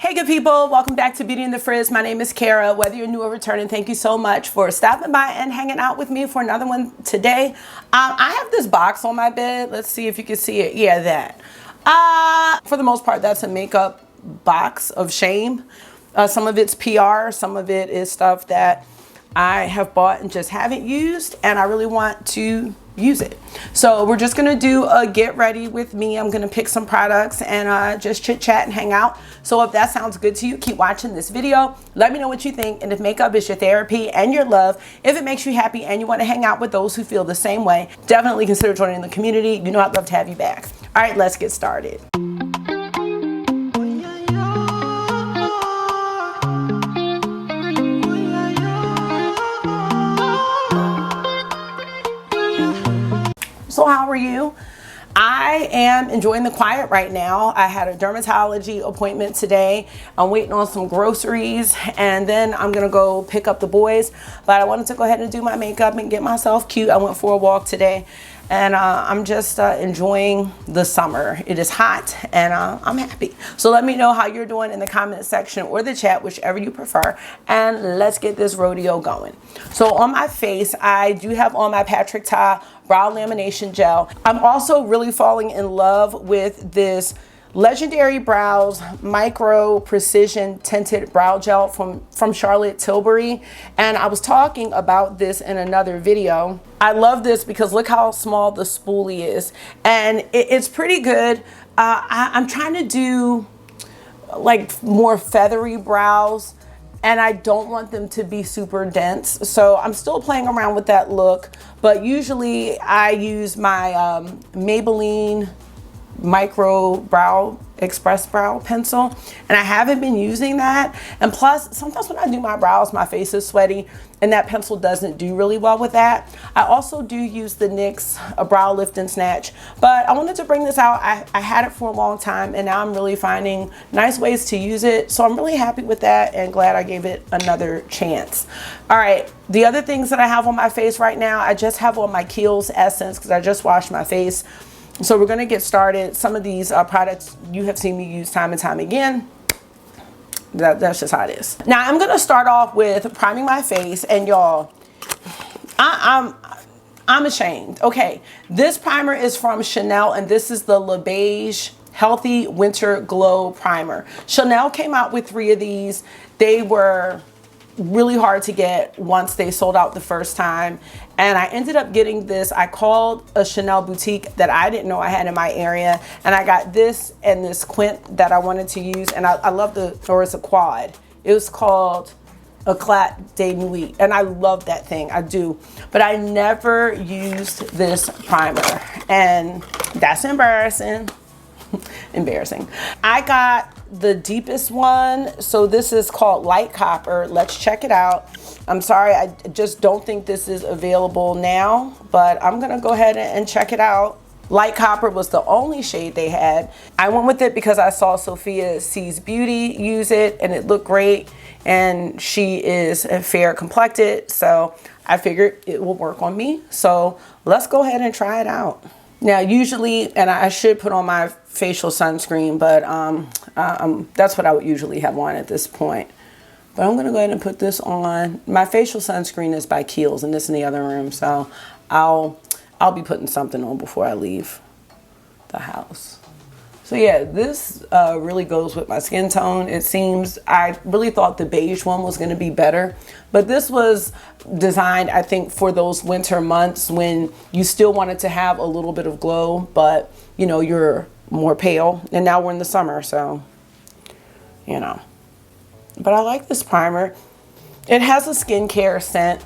Hey good people, welcome back to Beauty and the Frizz. My name is Cara. Whether you're new or returning, thank you so much for stopping by and hanging out with me for another one today. I have this box on my bed. Let's see if you can see it. Yeah, that. For the most part, that's a makeup box of shame. Some of it's PR, some of it is stuff that I have bought and just haven't used, and I really want to use it. So we're just gonna do a get ready with me. I'm gonna pick some products and just chit chat and hang out. So if that sounds good to you, keep watching this video. Let me know what you think, and if makeup is your therapy and your love, if it makes you happy and you want to hang out with those who feel the same way, definitely consider joining the community. You know I'd love to have you back. All right, let's get started. So how are you? I am enjoying the quiet right now. I had a dermatology appointment today. I'm waiting on some groceries and then I'm gonna go pick up the boys. But I wanted to go ahead and do my makeup and get myself cute. I went for a walk today and I'm just enjoying the summer. It is hot and I'm happy. So let me know how you're doing in the comment section or the chat, whichever you prefer, and let's get this rodeo going. So on my face, I do have on my Patrick Ta brow lamination gel. I'm also really falling in love with this Legendary Brows Micro Precision Tinted Brow Gel from Charlotte Tilbury. And I was talking about this in another video. I love this because look how small the spoolie is. And it's pretty good. I'm trying to do like more feathery brows, and I don't want them to be super dense. So I'm still playing around with that look, but usually I use my Maybelline Micro Brow Express Brow Pencil, and I haven't been using that. And plus, sometimes when I do my brows, my face is sweaty, and that pencil doesn't do really well with that. I also do use the NYX Brow Lift and Snatch, but I wanted to bring this out. I had it for a long time, and now I'm really finding nice ways to use it. So I'm really happy with that and glad I gave it another chance. All right, the other things that I have on my face right now, I just have on my Kiehl's Essence because I just washed my face. So we're gonna get started. Some of these products you have seen me use time and time again. That's just how it is. Now I'm gonna start off with priming my face, and y'all, I'm ashamed. Okay, this primer is from Chanel, and this is the Le Beige Healthy Winter Glow Primer. Chanel came out with 3 of these. They were really hard to get once they sold out the first time, and I ended up getting this. I called a Chanel boutique that I didn't know I had in my area, and I got this and this quint that I wanted to use, and I love or it's a quad. It was called Eclat de Nuit, and I love that thing. I do, but I never used this primer, and that's embarrassing. Embarrassing. I got the deepest one, so this is called Light Copper. Let's check it out. I'm sorry, I just don't think this is available now, but I'm gonna go ahead and check it out. Light Copper was the only shade they had. I went with it because I saw Sophia C's Beauty use it and it looked great, and she is fair complected, so I figured it will work on me. So let's go ahead and try it out. Now usually, and I should put on my facial sunscreen, but that's what I would usually have on at this point. But I'm gonna go ahead and put this on. My facial sunscreen is by Kiehl's, and this is in the other room, so I'll be putting something on before I leave the house. So yeah, this really goes with my skin tone. It seems, I really thought the beige one was gonna be better, but this was designed, I think, for those winter months when you still wanted to have a little bit of glow, but you know, you're more pale, and now we're in the summer, so, you know. But I like this primer. It has a skincare scent,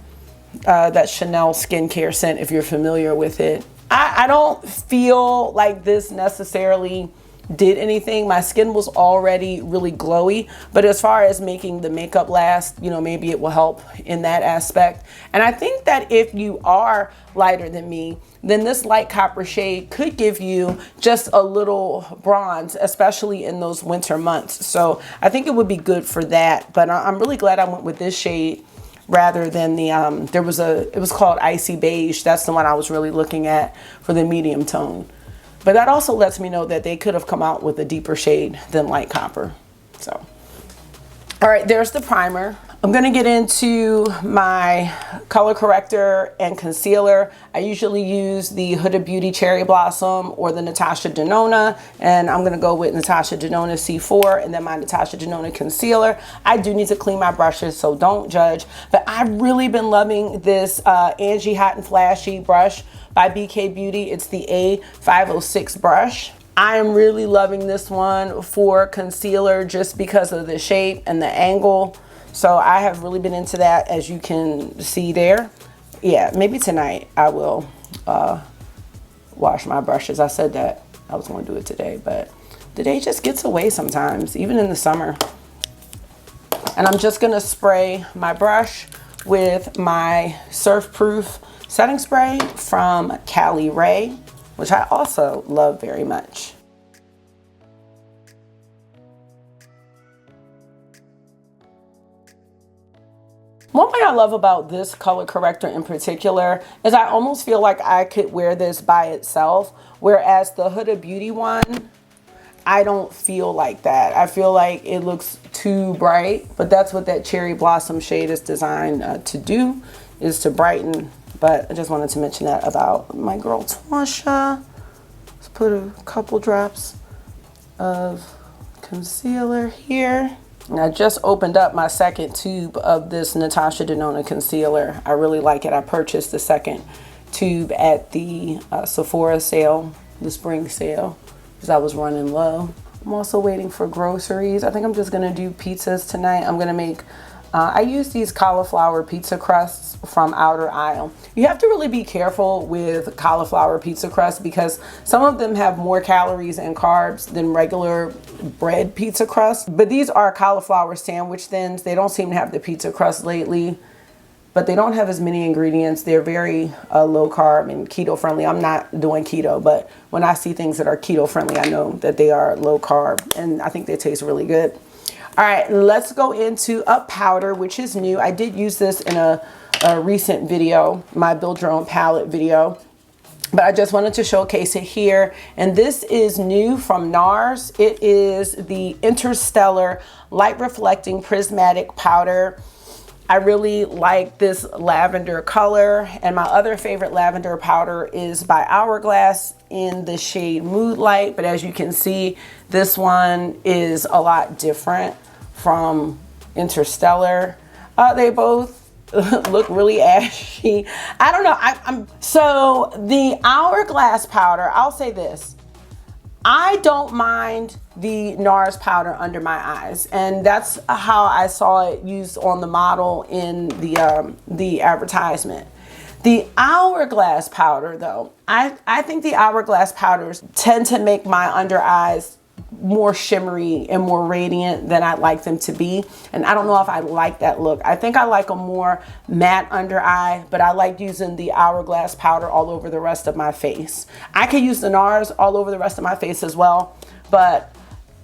that Chanel skincare scent, if you're familiar with it. I don't feel like this necessarily did anything. My skin was already really glowy, but as far as making the makeup last, you know, maybe it will help in that aspect. And I think that if you are lighter than me, then this Light Copper shade could give you just a little bronze, especially in those winter months. So I think it would be good for that, but I'm really glad I went with this shade rather than the, it was called Icy Beige. That's the one I was really looking at for the medium tone. But that also lets me know that they could have come out with a deeper shade than Light Copper. So All right, there's the primer. I'm gonna get into my color corrector and concealer. I usually use the Huda Beauty Cherry Blossom or the Natasha Denona, and I'm gonna go with Natasha Denona C4 and then my Natasha Denona concealer. I do need to clean my brushes, so don't judge. But I've really been loving this Angie Hot and Flashy brush by BK Beauty. It's the A506 brush. I am really loving this one for concealer just because of the shape and the angle. So I have really been into that, as you can see there. Yeah, maybe tonight I will wash my brushes. I said that I was going to do it today, but the day just gets away sometimes, even in the summer. And I'm just going to spray my brush with my Surf Proof setting spray from Cali Ray, which I also love very much. One thing I love about this color corrector in particular is I almost feel like I could wear this by itself, whereas the Huda Beauty one, I don't feel like that. I feel like it looks too bright, but that's what that Cherry Blossom shade is designed to do, is to brighten. But I just wanted to mention that about my girl Natasha. Let's put a couple drops of concealer here. And I just opened up my second tube of this Natasha Denona concealer. I really like it. I purchased the second tube at the Sephora sale, the spring sale, because I was running low. I'm also waiting for groceries. I think I'm just gonna do pizzas tonight. I'm gonna make, I use these cauliflower pizza crusts from Outer Aisle. You have to really be careful with cauliflower pizza crust because some of them have more calories and carbs than regular bread pizza crust. But these are cauliflower sandwich thins. They don't seem to have the pizza crust lately, but they don't have as many ingredients. They're very low carb and keto friendly. I'm not doing keto, but when I see things that are keto friendly, I know that they are low carb, and I think they taste really good. All right, let's go into a powder, which is new. I did use this in a recent video, my build your own palette video, but I just wanted to showcase it here. And this is new from NARS. It is the Interstellar Light Reflecting Prismatic Powder. I really like this lavender color, and my other favorite lavender powder is by Hourglass in the shade Mood Light, but as you can see, this one is a lot different from Interstellar. They both look really ashy. I don't know. So the Hourglass powder, I'll say this. I don't mind the NARS powder under my eyes, and that's how I saw it used on the model in the advertisement. The Hourglass powder, though, I think the Hourglass powders tend to make my under eyes more shimmery and more radiant than I'd like them to be. And I don't know if I like that look. I think I like a more matte under eye, but I like using the Hourglass powder all over the rest of my face. I could use the NARS all over the rest of my face as well, but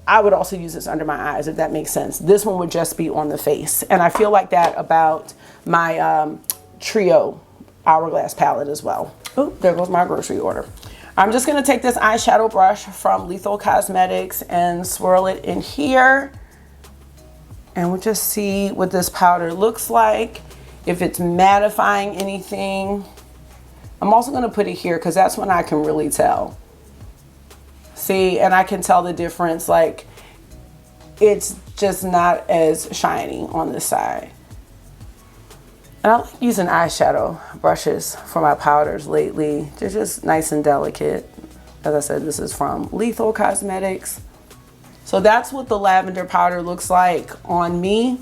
I would also use this under my eyes, if that makes sense. This one would just be on the face. And I feel like that about my Trio Hourglass palette as well. Oh, there goes my grocery order. I'm just gonna take this eyeshadow brush from Lethal Cosmetics and swirl it in here. And we'll just see what this powder looks like, if it's mattifying anything. I'm also gonna put it here because that's when I can really tell. See, and I can tell the difference, like it's just not as shiny on this side. And I like using eyeshadow brushes for my powders lately. They're just nice and delicate. As I said, this is from Lethal Cosmetics. So that's what the lavender powder looks like on me.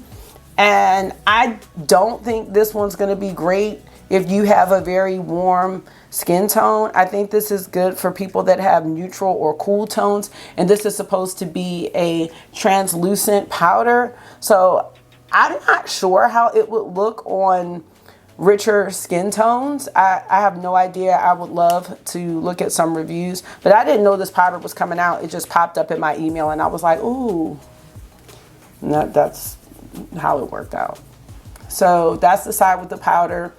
And I don't think this one's gonna be great if you have a very warm skin tone. I think this is good for people that have neutral or cool tones. And this is supposed to be a translucent powder. So I'm not sure how it would look on richer skin tones. I have no idea. I would love to look at some reviews, but I didn't know this powder was coming out. It just popped up in my email and I was like, ooh, and that's how it worked out. So that's the side with the powder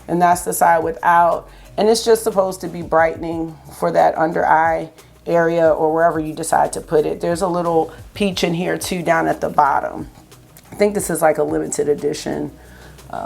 and that's the side without. And it's just supposed to be brightening for that under eye area or wherever you decide to put it. There's a little peach in here too down at the bottom think this is like a limited edition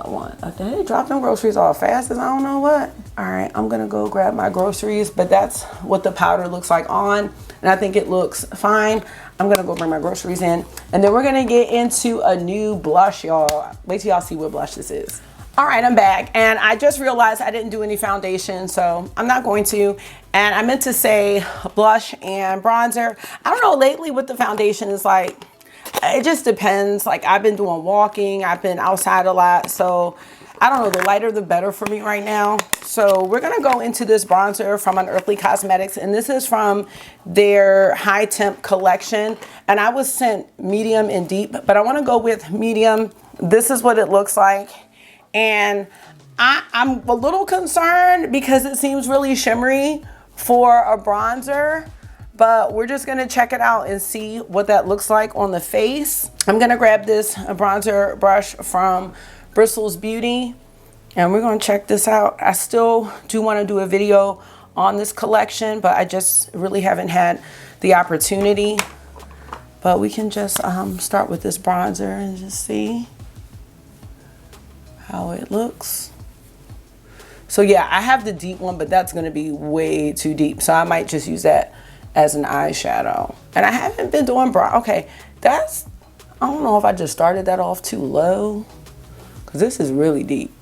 one. They dropped them groceries all fast as I don't know what. All right, I'm gonna go grab my groceries, but that's what the powder looks like on, and I think it looks fine. I'm gonna go bring my groceries in, and then we're gonna get into a new blush, y'all. Wait till y'all see what blush this is. All right, I'm back, and I just realized I didn't do any foundation, so I'm not going to. And I meant to say blush and bronzer. I don't know, lately with the foundation is like, it just depends. Like, I've been doing walking, I've been outside a lot, so I don't know, the lighter the better for me right now. So we're gonna go into this bronzer from Unearthly Cosmetics, and this is from their High Temp collection. And I was sent medium and deep, but I wanna go with medium. This is what it looks like. And I'm a little concerned because it seems really shimmery for a bronzer, but we're just gonna check it out and see what that looks like on the face. I'm gonna grab this bronzer brush from Bristles Beauty, and we're gonna check this out. I still do wanna do a video on this collection, but I just really haven't had the opportunity. But we can just start with this bronzer and just see how it looks. So yeah, I have the deep one, but that's gonna be way too deep. So I might just use that as an eyeshadow. And I haven't been doing brow. Okay, I don't know if I just started that off too low, because this is really deep.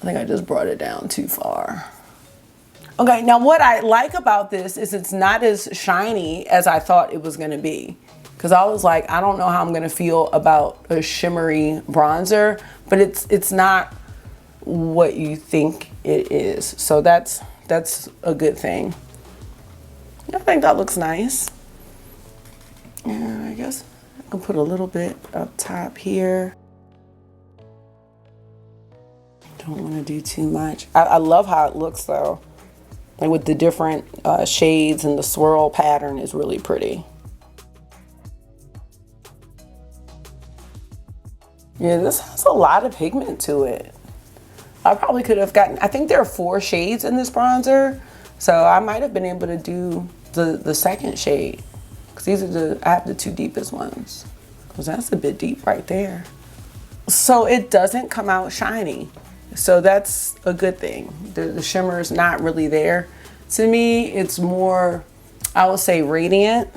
I think I just brought it down too far. Okay, now what I like about this is it's not as shiny as I thought it was gonna be. Because I was like, I don't know how I'm gonna feel about a shimmery bronzer, but it's not what you think it is. So that's a good thing. I think that looks nice. And I guess I can put a little bit up top here. Don't want to do too much. I love how it looks though. Like with the different shades, and the swirl pattern is really pretty. Yeah, this has a lot of pigment to it. I probably could have gotten, I think there are 4 shades in this bronzer. So I might have been able to do the second shade. Because these are I have the 2 deepest ones. Because that's a bit deep right there. So it doesn't come out shiny. So that's a good thing. The shimmer is not really there. To me, it's more, I would say, radiant.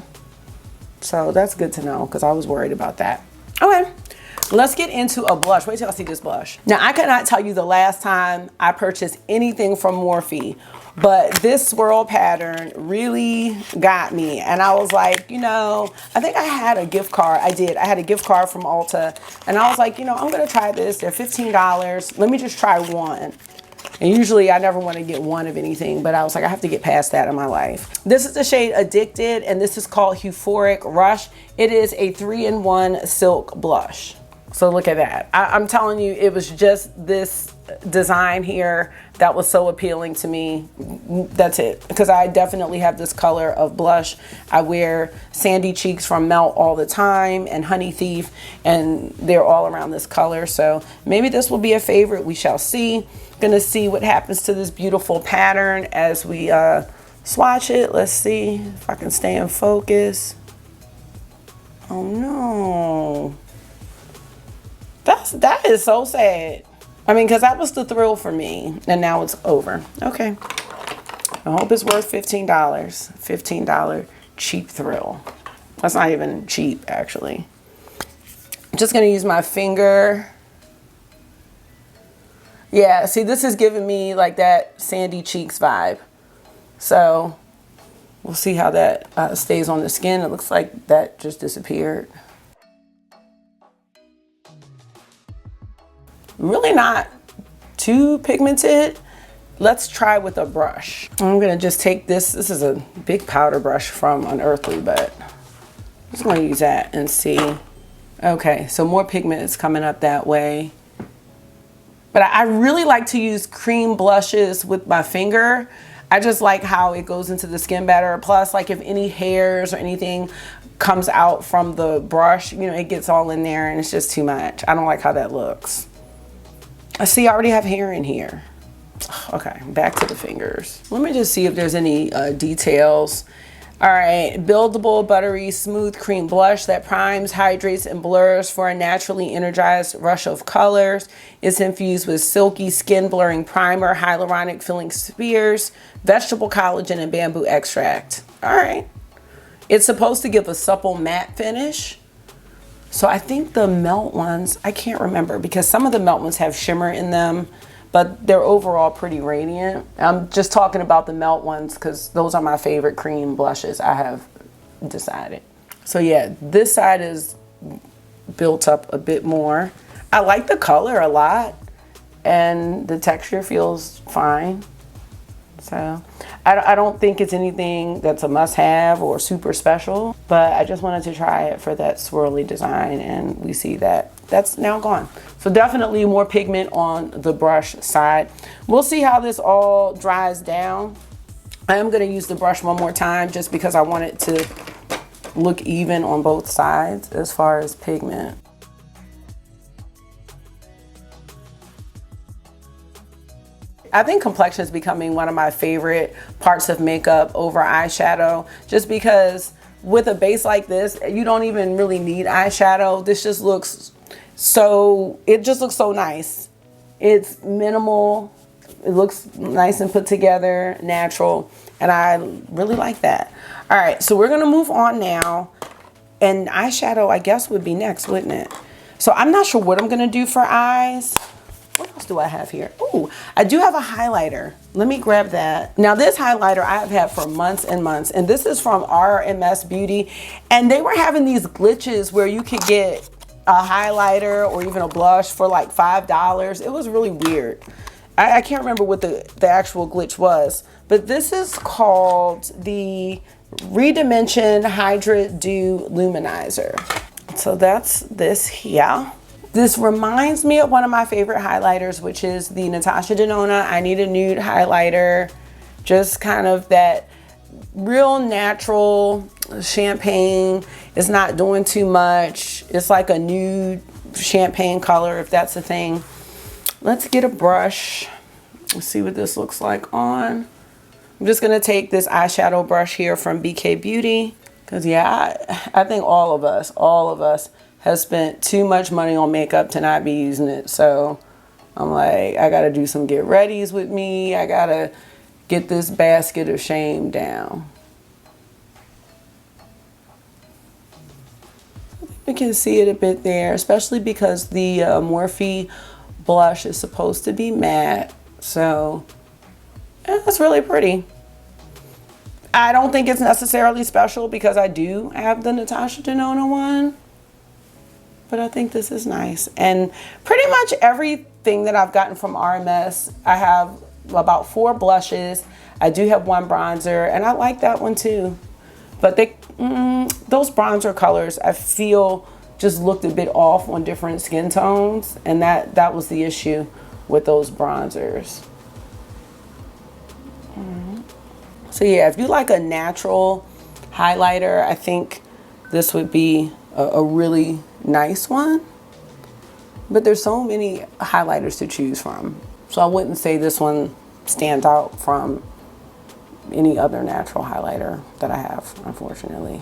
So that's good to know, because I was worried about that. Okay. Let's get into a blush. Wait till I see this blush. Now, I cannot tell you the last time I purchased anything from Morphe, but this swirl pattern really got me. And I was like, you know, I think I had a gift card. I did. I had a gift card from Ulta. And I was like, you know, I'm going to try this. They're $15. Let me just try one. And usually I never want to get one of anything, but I was like, I have to get past that in my life. This is the shade Addicted, and this is called Euphoric Rush. It is a 3-in-1 silk blush. So look at that. I'm telling you, it was just this design here that was so appealing to me. That's it. Because I definitely have this color of blush. I wear Sandy Cheeks from Melt all the time, and Honey Thief, and they're all around this color. So maybe this will be a favorite. We shall see. Gonna see what happens to this beautiful pattern as we swatch it. Let's see if I can stay in focus. Oh no. That is so sad. I mean, because that was the thrill for me, and now it's over. Okay. I hope it's worth $15. $15 cheap thrill. That's not even cheap, actually. I'm just gonna use my finger. Yeah, see, this is giving me like that Sandy Cheeks vibe. So we'll see how that stays on the skin. It looks like that just disappeared. Really not too pigmented. Let's try with a brush. I'm gonna just take this. This is a big powder brush from Unearthly, but I'm just gonna use that and see. Okay, so more pigment is coming up that way. But I really like to use cream blushes with my finger. I just like how it goes into the skin better. Plus, like if any hairs or anything comes out from the brush, you know, it gets all in there and it's just too much. I don't like how that looks. I see I already have hair in here. Okay, back to the fingers. Let me just see if there's any details. All right, buildable, buttery, smooth cream blush that primes, hydrates, and blurs for a naturally energized rush of colors. It's infused with silky skin blurring primer, hyaluronic filling spheres, vegetable collagen, and bamboo extract. All right. It's supposed to give a supple matte finish. So I think the melt ones, I can't remember because some of the melt ones have shimmer in them, but they're overall pretty radiant. I'm just talking about the melt ones because those are my favorite cream blushes, I have decided. So yeah, this side is built up a bit more. I like the color a lot and the texture feels fine. So I don't think it's anything that's a must-have or super special, but I just wanted to try it for that swirly design, and we see that that's now gone. So definitely more pigment on the brush side. We'll see how this all dries down. I am going to use the brush one more time just because I want it to look even on both sides as far as pigment. I think complexion is becoming one of my favorite parts of makeup over eyeshadow, just because with a base like this, you don't even really need eyeshadow. This just looks so, it just looks so nice. It's minimal, it looks nice and put together, natural, and I really like that. All right, so we're gonna move on now, and eyeshadow I guess would be next, wouldn't it? So I'm not sure what I'm gonna do for eyes. What else do I have here? Oh, I do have a highlighter. Let me grab that. Now this highlighter I have had for months and months, and this is from RMS Beauty, and they were having these glitches where you could get a highlighter or even a blush for like $5. It was really weird. I can't remember what the actual glitch was, but this is called the Redimension Hydra Dew Luminizer. So that's this here. This reminds me of one of my favorite highlighters, which is the Natasha Denona I Need a Nude highlighter. Just kind of that real natural champagne. It's not doing too much. It's like a nude champagne color, if that's a thing. Let's get a brush. Let's see what this looks like on. I'm just gonna take this eyeshadow brush here from BK Beauty. Cause yeah, I think all of us has spent too much money on makeup to not be using it. So I'm like, I gotta do some get readies with me. I gotta get this basket of shame down. We can see it a bit there, especially because the Morphe blush is supposed to be matte. So yeah, that's really pretty. I don't think it's necessarily special because I do have the Natasha Denona one. But I think this is nice. And pretty much everything that I've gotten from RMS, I have about 4 blushes. I do have 1 bronzer, and I like that one too. But those bronzer colors, I feel, just looked a bit off on different skin tones, and that was the issue with those bronzers. So yeah, if you like a natural highlighter, I think this would be a really nice one. But there's so many highlighters to choose from, so I wouldn't say this one stands out from any other natural highlighter that I have, unfortunately.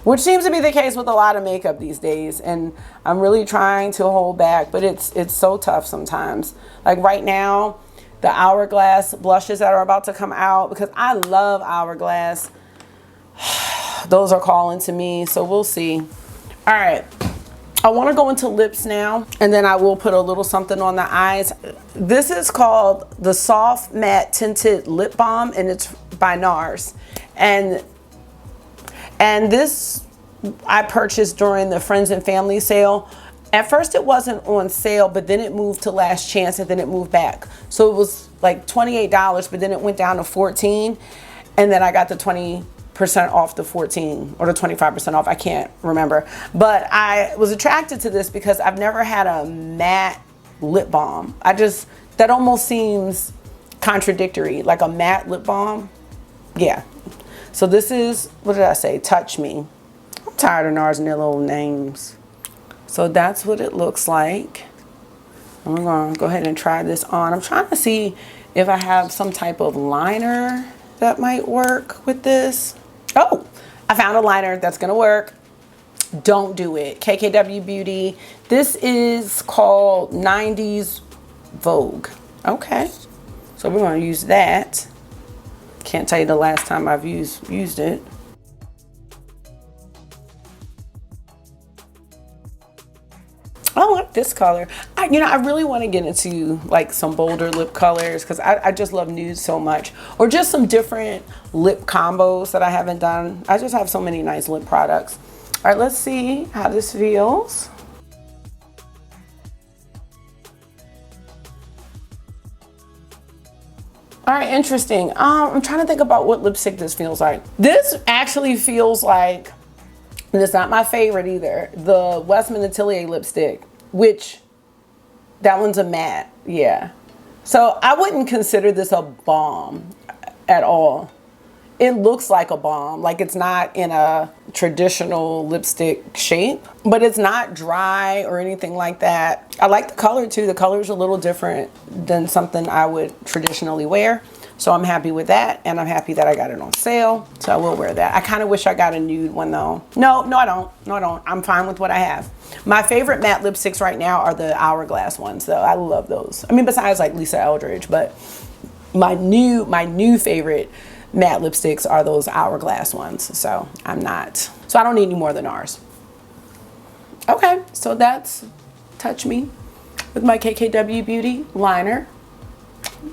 Which seems to be the case with a lot of makeup these days, and I'm really trying to hold back, but it's so tough sometimes. Like right now, the Hourglass blushes that are about to come out, because I love Hourglass, those are calling to me, so we'll see. All right, I want to go into lips now, and then I will put a little something on the eyes. This is called the Soft Matte Tinted Lip Balm, and it's by NARS. And this I purchased during the Friends and Family sale. At first it wasn't on sale, but then it moved to Last Chance, and then it moved back. So it was like $28, but then it went down to $14, and then I got the 20% off the 14 or the 25% off, I can't remember. But I was attracted to this because I've never had a matte lip balm. That almost seems contradictory, like a matte lip balm. Yeah. So this is, what did I say? Touch Me. I'm tired of NARS and their little names. So that's what it looks like. I'm gonna go ahead and try this on. I'm trying to see if I have some type of liner that might work with this. Oh, I found a liner that's gonna work. Don't do it. KKW Beauty. This is called 90s Vogue. Okay, so we're gonna use that. Can't tell you the last time I've used it. I like this color. I really want to get into like some bolder lip colors because I just love nude so much. Or just some different lip combos that I haven't done. I just have so many nice lip products. All right, let's see how this feels. All right, interesting. I'm trying to think about what lipstick this feels like. This actually feels like, and it's not my favorite either, the Westman Atelier lipstick, which that one's a matte, yeah. So I wouldn't consider this a balm at all. It looks like a balm, like it's not in a traditional lipstick shape, but it's not dry or anything like that. I like the color too. The color is a little different than something I would traditionally wear. So I'm happy with that, and I'm happy that I got it on sale. So I will wear that. I kind of wish I got a nude one though. No, I don't. No, I don't. I'm fine with what I have. My favorite matte lipsticks right now are the Hourglass ones though. I love those. I mean, besides like Lisa Eldridge, but my new favorite matte lipsticks are those Hourglass ones. So I don't need any more than ours. Okay, so that's Touch Me with my KKW Beauty liner.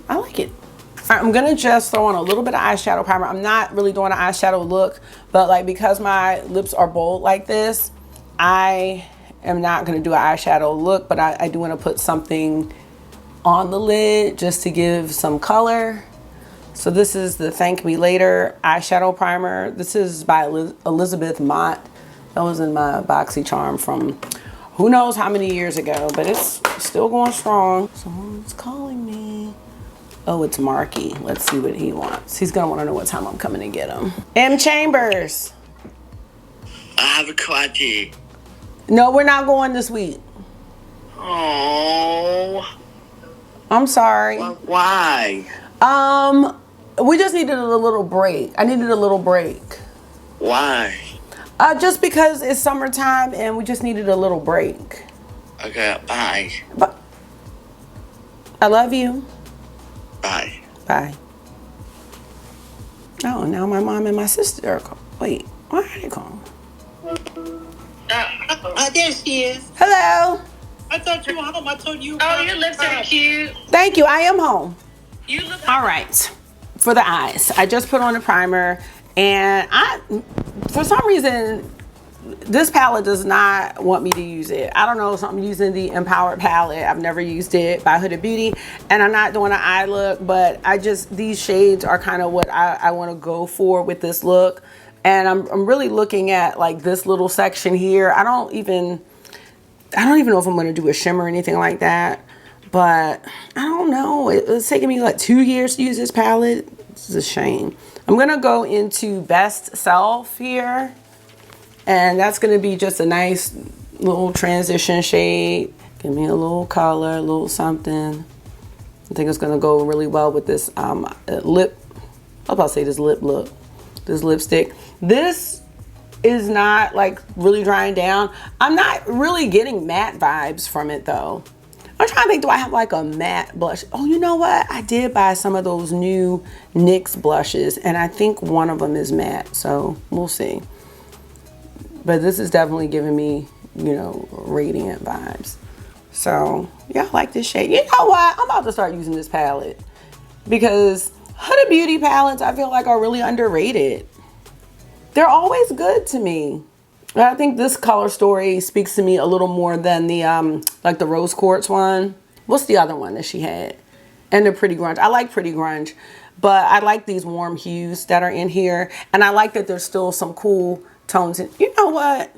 I like it. All right, I'm gonna just throw on a little bit of eyeshadow primer. I'm not really doing an eyeshadow look, but like because my lips are bold like this, I am not gonna do an eyeshadow look, but I do wanna put something on the lid just to give some color. So this is the Thank Me Later eyeshadow primer. This is by Elizabeth Mott. That was in my BoxyCharm from who knows how many years ago, but it's still going strong. Someone's calling me. Oh, it's Marky. Let's see what he wants. He's gonna wanna know what time I'm coming to get him. M. Chambers. I have a party. No, we're not going this week. Oh. I'm sorry. Why? We just needed a little break. I needed a little break. Why? Just because it's summertime and we just needed a little break. Okay, bye. But I love you. Bye. Bye. Oh, now my mom and my sister are calling. Wait, why are they calling? There she is. Hello. I thought you were home. I told you. Oh, your lips are cute. Thank you. I am home. You look. All right. For the eyes, I just put on a primer, and for some reason, this palette does not want me to use it. I don't know, so I'm using the Empowered palette. I've never used it by Huda Beauty, and I'm not doing an eye look, but these shades are kind of what I want to go for with this look. And I'm really looking at like this little section here. I don't even know if I'm going to do a shimmer or anything like that, but I don't know. It's taking me like 2 years to use this palette. This is a shame. I'm going to go into Best Self here. And that's going to be just a nice little transition shade. Give me a little color, a little something. I think it's going to go really well with this lip. I was about to say this lip look. This lipstick. This is not like really drying down. I'm not really getting matte vibes from it though. I'm trying to think, do I have like a matte blush? Oh, you know what? I did buy some of those new NYX blushes, and I think one of them is matte. So we'll see. But this is definitely giving me, you know, radiant vibes. So, yeah, I like this shade. You know what? I'm about to start using this palette because Huda Beauty palettes, I feel like, are really underrated. They're always good to me. I think this color story speaks to me a little more than the, like the Rose Quartz one. What's the other one that she had? And the Pretty Grunge. I like Pretty Grunge, but I like these warm hues that are in here. And I like that there's still some cool tones in. You know what?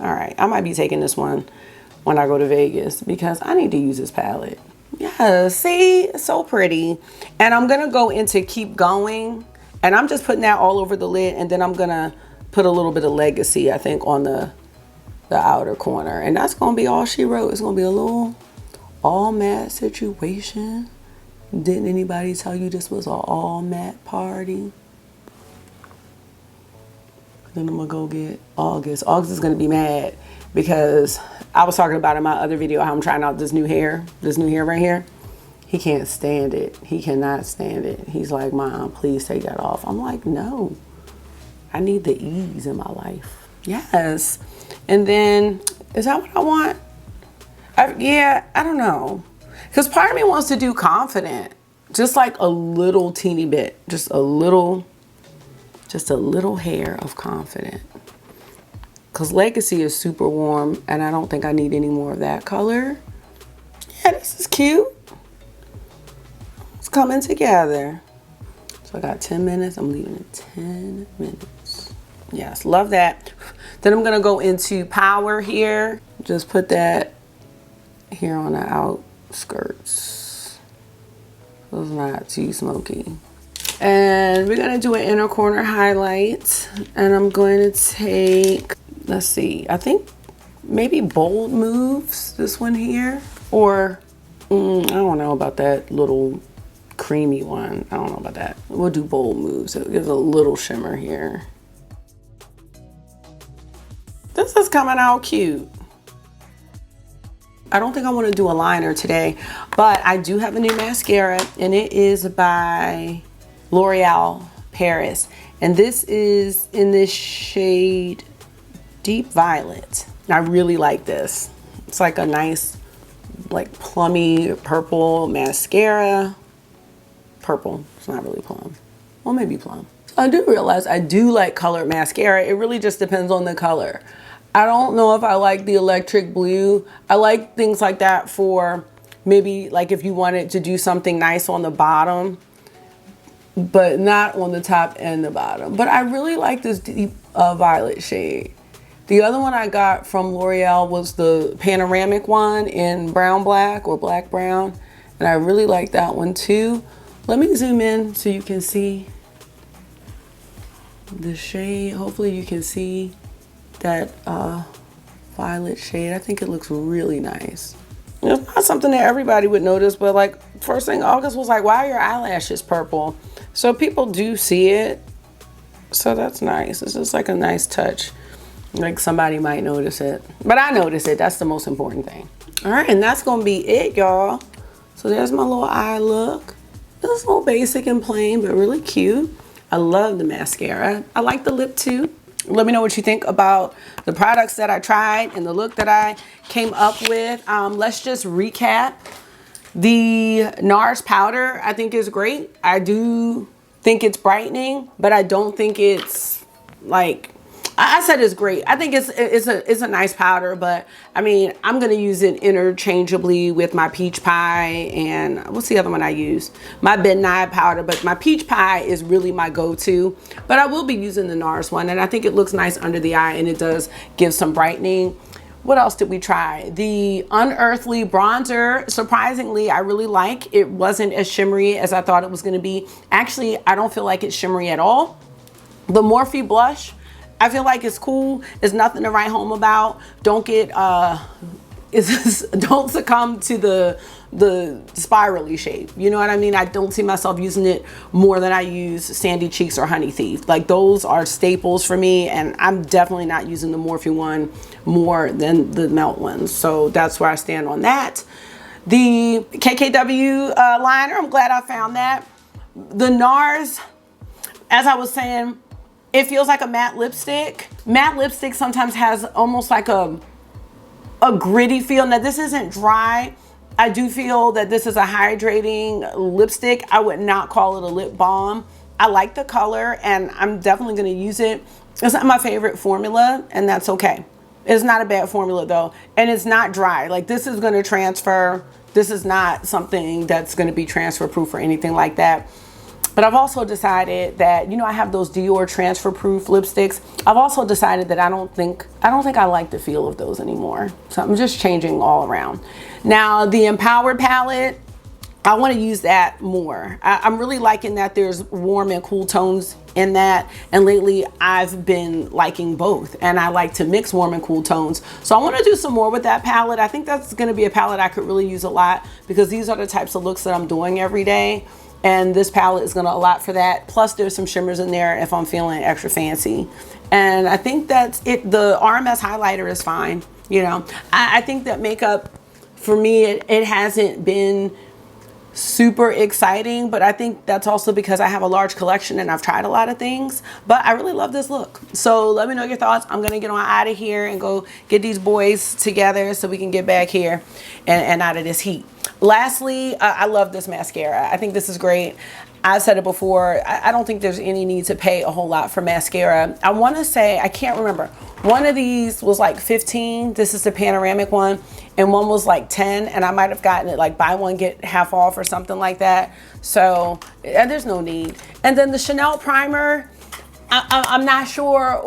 All right, I might be taking this one when I go to Vegas because I need to use this palette. Yeah, see, it's so pretty. And I'm gonna go into Keep Going, and I'm just putting that all over the lid, and then I'm gonna put a little bit of Legacy, I think, on the outer corner, and that's gonna be all she wrote. It's gonna be a little all matte situation. Didn't anybody tell you this was an all matte party? Then I'm gonna go get August. August is gonna be mad because I was talking about in my other video how I'm trying out this new hair right here. He can't stand it. He cannot stand it. He's like, Mom, please take that off. I'm like, no, I need the ease in my life. Yes. And then, is that what I want? Yeah, I don't know. Because part of me wants to do confident. Just like a little teeny bit. Just a little hair of confident. Because Legacy is super warm and I don't think I need any more of that color. Yeah, this is cute. It's coming together. So I got 10 minutes. I'm leaving in 10 minutes. Yes, love that. Then I'm going to go into Power here. Just put that here on the outskirts. So it's not too smoky. And we're going to do an inner corner highlight. And I'm going to take, let's see, I think maybe Bold Moves, this one here. Or, I don't know about that little creamy one. I don't know about that. We'll do Bold Moves. It gives a little shimmer here. This is coming out cute. I don't think I want to do a liner today, but I do have a new mascara and it is by L'Oreal Paris. And this is in this shade Deep Violet. I really like this. It's like a nice, like plummy purple mascara. Purple, it's not really plum. Well, maybe plum. I do realize I do like colored mascara. It really just depends on the color. I don't know if I like the electric blue. I like things like that for maybe like if you wanted to do something nice on the bottom, but not on the top and the bottom. But I really like this deep violet shade. The other one I got from L'Oreal was the panoramic one in brown black or black brown. And I really like that one too. Let me zoom in so you can see the shade. Hopefully you can see that violet shade. I think it looks really nice. It's not something that everybody would notice, but like first thing August was like, why are your eyelashes purple? So people do see it. So that's nice. It's just like a nice touch. Like somebody might notice it, but I notice it. That's the most important thing. All right, and that's gonna be it, y'all. So there's my little eye look. It's a little basic and plain, but really cute. I love the mascara. I like the lip too. Let me know what you think about the products that I tried and the look that I came up with. Let's just recap. The NARS powder I think is great. I do think it's brightening, but I don't think it's like, I said it's great. I think it's a nice powder, but I mean, I'm gonna use it interchangeably with my peach pie and what's the other one I use? My midnight powder, but my peach pie is really my go-to. But I will be using the NARS one, and I think it looks nice under the eye, and it does give some brightening. What else did we try? The Unearthly bronzer, surprisingly, I really like. It wasn't as shimmery as I thought it was gonna be. Actually, I don't feel like it's shimmery at all. The Morphe blush, I feel like it's cool. It's nothing to write home about. Don't get, don't succumb to the spirally shape. You know what I mean? I don't see myself using it more than I use Sandy Cheeks or Honey Thief. Like those are staples for me, and I'm definitely not using the Morphe one more than the Melt one. So that's where I stand on that. The KKW liner, I'm glad I found that. The NARS, as I was saying, it feels like a matte lipstick. Matte lipstick sometimes has almost like a gritty feel. Now this isn't dry. I do feel that this is a hydrating lipstick. I would not call it a lip balm. I like the color and I'm definitely gonna use it. It's not my favorite formula and that's okay. It's not a bad formula though. And it's not dry. Like this is gonna transfer. This is not something that's gonna be transfer proof or anything like that. But I've also decided that, you know, I have those Dior transfer proof lipsticks. I've also decided that I don't think I like the feel of those anymore. So I'm just changing all around. Now the Empowered palette, I want to use that more. I'm really liking that there's warm and cool tones in that. And lately I've been liking both, and I like to mix warm and cool tones. So I want to do some more with that palette. I think that's going to be a palette I could really use a lot because these are the types of looks that I'm doing every day. And this palette is gonna allot for that. Plus there's some shimmers in there if I'm feeling extra fancy. And I think that's it. The RMS highlighter is fine. You know, I think that makeup, for me, it hasn't been super exciting, but I think that's also because I have a large collection and I've tried a lot of things, but I really love this look. So let me know your thoughts. I'm gonna get on out of here and go get these boys together so we can get back here and out of this heat. Lastly, I love this mascara. I think this is great. I've said it before, I don't think there's any need to pay a whole lot for mascara. I wanna say, I can't remember, one of these was like 15, this is the panoramic one, and one was like 10, and I might have gotten it like buy one, get half off or something like that. So there's no need. And then the Chanel primer, I'm not sure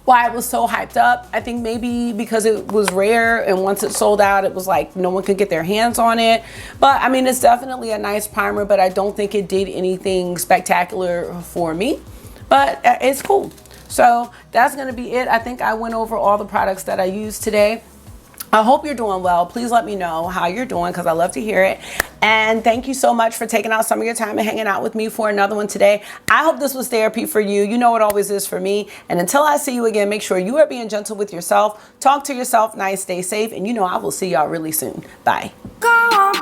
why it was so hyped up. I think maybe because it was rare, and once it sold out, it was like no one could get their hands on it. But I mean, it's definitely a nice primer, but I don't think it did anything spectacular for me, but it's cool. So that's gonna be it. I think I went over all the products that I used today. I hope you're doing well. Please let me know how you're doing, because I love to hear it. And thank you so much for taking out some of your time and hanging out with me for another one today. I hope this was therapy for you. You know it always is for me. And until I see you again, make sure you are being gentle with yourself. Talk to yourself nice, stay safe, and you know I will see y'all really soon. Bye. Go on,